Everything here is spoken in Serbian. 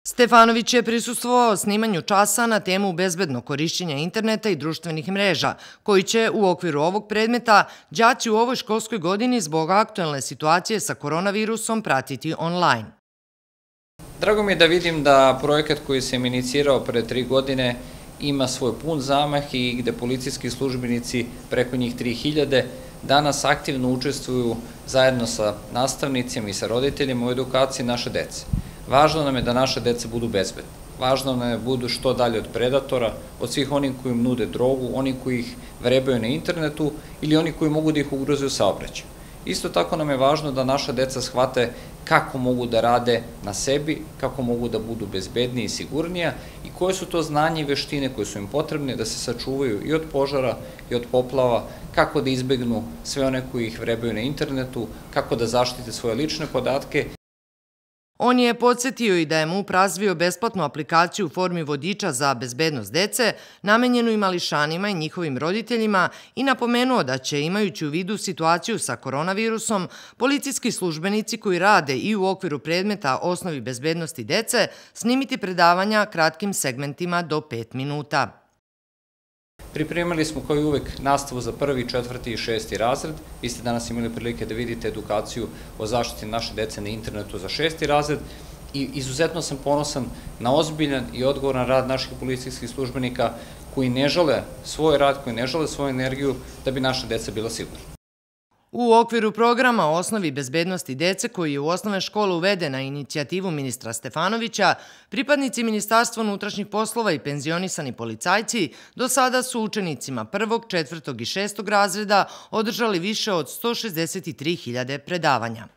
Stefanović je prisustvovao snimanju časa na temu bezbedno korišćenja interneta i društvenih mreža, koji će u okviru ovog predmeta đaci u ovoj školskoj godini zbog aktuelne situacije sa koronavirusom pratiti online. Drago mi je da vidim da projekat koji sam inicirao pre 3 godine ima svoj pun zamah i gde policijski službenici, preko njih 3000, danas aktivno učestvuju zajedno sa nastavnicima i sa roditeljima u edukaciji naše dece. Važno nam je da naše deca budu bezbedne. Važno nam je da budu što dalje od predatora, od svih onih koji im nude drogu, oni koji ih vrebaju na internetu ili oni koji mogu da ih ugroze u saobraćaju. Isto tako nam je važno da naša deca shvate kako mogu da rade na sebi, kako mogu da budu bezbedniji i sigurnija i koje su to znanje i veštine koje su im potrebne da se sačuvaju i od požara i od poplava, kako da izbegnu sve one koji ih vrebaju na internetu, kako da zaštite svoje lične podatke. On je podsjetio i da je MUP razvio besplatnu aplikaciju u formi vodiča za bezbednost dece, namenjenu i mališanima i njihovim roditeljima i napomenuo da će, imajući u vidu situaciju sa koronavirusom, policijski službenici koji rade i u okviru predmeta osnovi bezbednosti dece snimiti predavanja kratkim segmentima do 5 minuta. Pripremili smo kao i uvek nastavu za 1., 4. i 6. razred. Vi ste danas imali prilike da vidite edukaciju o zaštiti naše dece na internetu za 6. razred i izuzetno sam ponosan na ozbiljan i odgovoran rad naših policijskih službenika koji ne žele svoj rad, koji ne žele svoju energiju da bi naša deca bila sigurna. U okviru programa o osnovi bezbednosti dece, koji je u osnovne škole uveden na inicijativu ministra Stefanovića, pripadnici Ministarstva unutrašnjih poslova i penzionisani policajci do sada su učenicima 1., 4. i 6. razreda održali više od 163.000 predavanja.